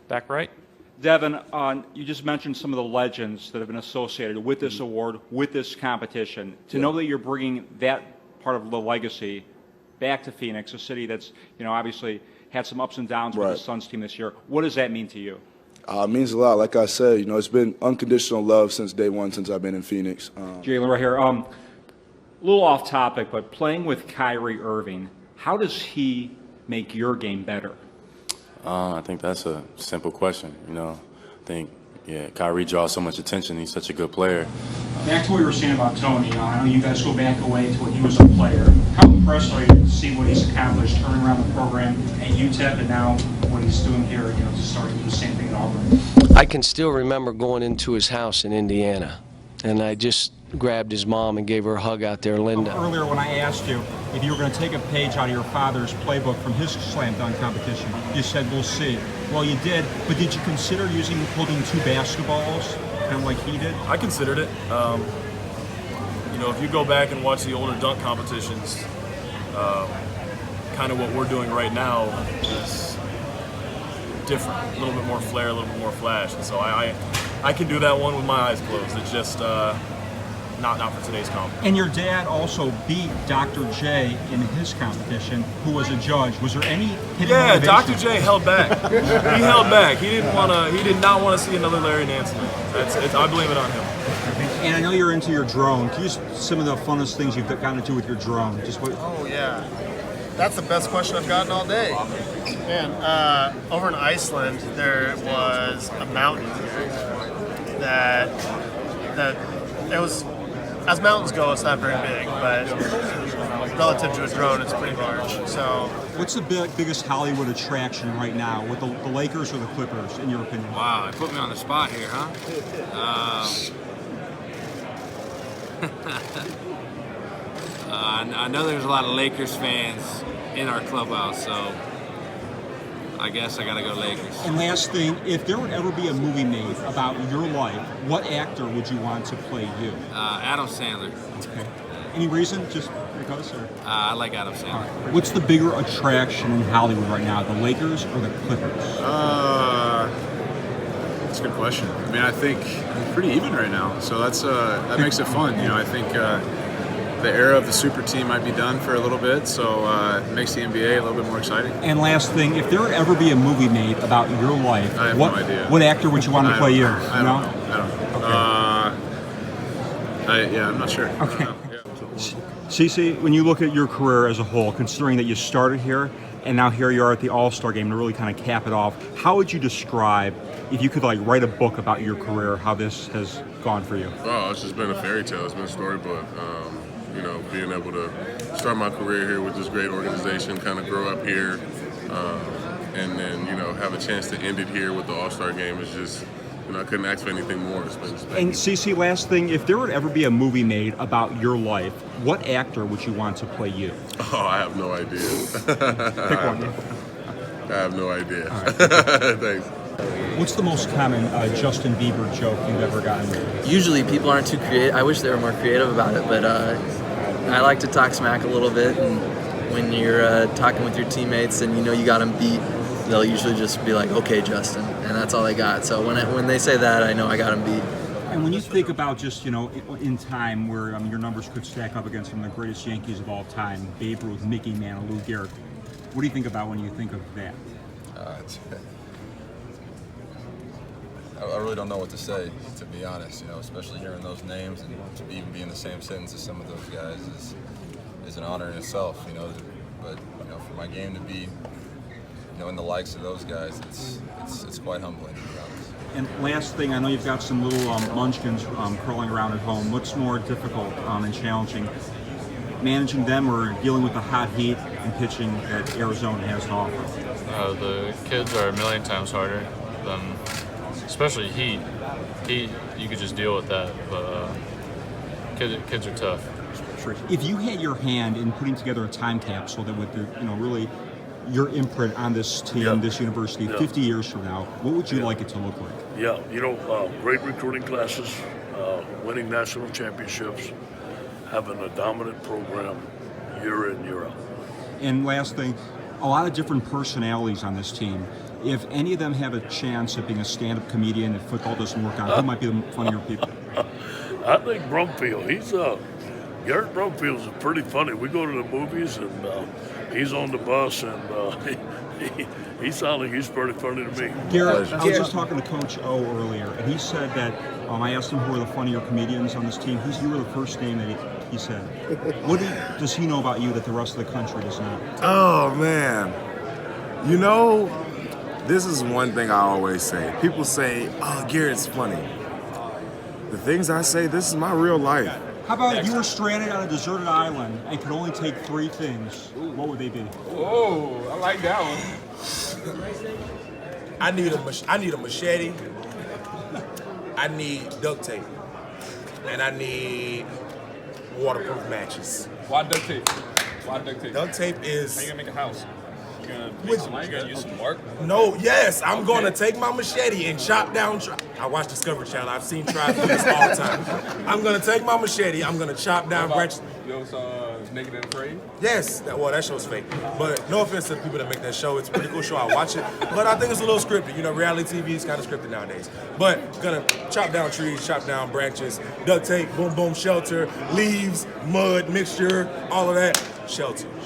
Back right. Devin, you just mentioned some of the legends that have been associated with this award, with this competition. To know that you're bringing that part of the legacy back to Phoenix, a city that's, obviously had some ups and downs with the Suns team this year, what does that mean to you? It means a lot. Like I said, it's been unconditional love since day one, since I've been in Phoenix. Jalen, right here. A little off topic, but playing with Kyrie Irving, how does he make your game better? I think that's a simple question. I think, Kyrie draws so much attention. He's such a good player. Back to what you were saying about Tony. I know you guys go back away to when he was a player. How impressed are you to see what he's accomplished, turning around the program at UTEP, and now what he's doing here, to start to do the same thing at Auburn? I can still remember going into his house in Indiana, and I just grabbed his mom and gave her a hug out there, Linda. Earlier when I asked you if you were going to take a page out of your father's playbook from his slam dunk competition, you said, we'll see. Well, you did, but did you consider holding two basketballs, kind of like he did? I considered it. If you go back and watch the older dunk competitions, kind of what we're doing right now is different, a little bit more flair, a little bit more flash. And so I can do that one with my eyes closed. It's just not for today's comp. And your dad also beat Dr. J in his competition, who was a judge. Was there any hidden motivation? Dr. J held back. He held back. He did not want to see another Larry Nance win. I blame it on him. And I know you're into your drone. Can you just some of the funnest things you've gotten to do with your drone? Oh yeah, that's the best question I've gotten all day. Man, over in Iceland there was a mountain that it was. As mountains go, it's not very big, but relative to a drone, it's pretty large. So, what's the biggest Hollywood attraction right now, with the Lakers or the Clippers, in your opinion? Wow, you put me on the spot here, huh? I know there's a lot of Lakers fans in our clubhouse, so I guess I gotta go Lakers. And last thing, if there would ever be a movie made about your life, what actor would you want to play you? Adam Sandler. Okay. Any reason? Just because? Or? I like Adam Sandler. All right. What's the bigger attraction in Hollywood right now, the Lakers or the Clippers? That's a good question. I mean, I think it's pretty even right now, so that makes it fun. I think the era of the super team might be done for a little bit, so it makes the NBA a little bit more exciting. And last thing, if there would ever be a movie made about your life, I have no idea. What actor would you want to play you? I don't know. Okay. I'm not sure. Okay. Cece, when you look at your career as a whole, considering that you started here and now here you are at the All-Star game to really kind of cap it off, how would you describe, if you could write a book about your career, how this has gone for you? Oh, it's just been a fairy tale. It's been a storybook. Being able to start my career here with this great organization, kind of grow up here, and then, have a chance to end it here with the All-Star game is just, I couldn't ask for anything more. And Cece, last thing, if there would ever be a movie made about your life, what actor would you want to play you? Oh, I have no idea. Pick one. I have no idea. Right. Thanks. What's the most common Justin Bieber joke you've ever gotten? Usually people aren't too creative. I wish they were more creative about it, but I like to talk smack a little bit, and when you're talking with your teammates and you got them beat, they'll usually just be like, okay, Justin, and that's all they got. So when they say that, I know I got them beat. And when you think about just, in time where your numbers could stack up against some of the greatest Yankees of all time, Babe Ruth, Mickey Mantle, Lou Gehrig, what do you think about when you think of that? I really don't know what to say, to be honest, especially hearing those names and to even be in the same sentence as some of those guys is an honor in itself, but for my game to be, in the likes of those guys, it's quite humbling, to be honest. And last thing, I know you've got some little munchkins crawling around at home. What's more difficult and challenging, managing them or dealing with the hot heat and pitching that Arizona has to offer? The kids are a million times harder than, especially heat. Heat, you could just deal with that, but kids are tough. If you had your hand in putting together a time capsule that would, really your imprint on this team, this university, 50 years from now, what would you like it to look like? Yeah, great recruiting classes, winning national championships, having a dominant program year in, year out. And last thing, a lot of different personalities on this team. If any of them have a chance of being a stand-up comedian if football doesn't work out, who might be the funnier people? I think Brumfield. Garrett Brumfield's pretty funny. We go to the movies and he's on the bus and he sounds like he's pretty funny to me. Garrett, I was just talking to Coach O earlier, and he said that I asked him who are the funnier comedians on this team. You were the first name that he said. What does he know about you that the rest of the country does not? Oh, man. You know, this is one thing I always say. People say, oh, Garrett's funny. The things I say, this is my real life. How about if you were stranded on a deserted island and could only take 3 things? What would they be? Oh, I like that one. I need a machete. I need duct tape, and I need waterproof matches. Why duct tape? Why duct tape? Duct tape is. How you gonna make a house? You gonna use some bark? No, yes, I'm gonna take my machete and chop down. I watch Discovery Channel. I've seen tribes do this all the time. I'm gonna take my machete. I'm gonna chop down branches. You ever saw Naked and Afraid? Yes, that show's fake. But no offense to the people that make that show. It's a pretty cool show. I watch it. But I think it's a little scripted. You know, reality TV is kind of scripted nowadays. But gonna chop down trees, chop down branches, duct tape, boom, boom, shelter, leaves, mud, mixture, all of that, shelter.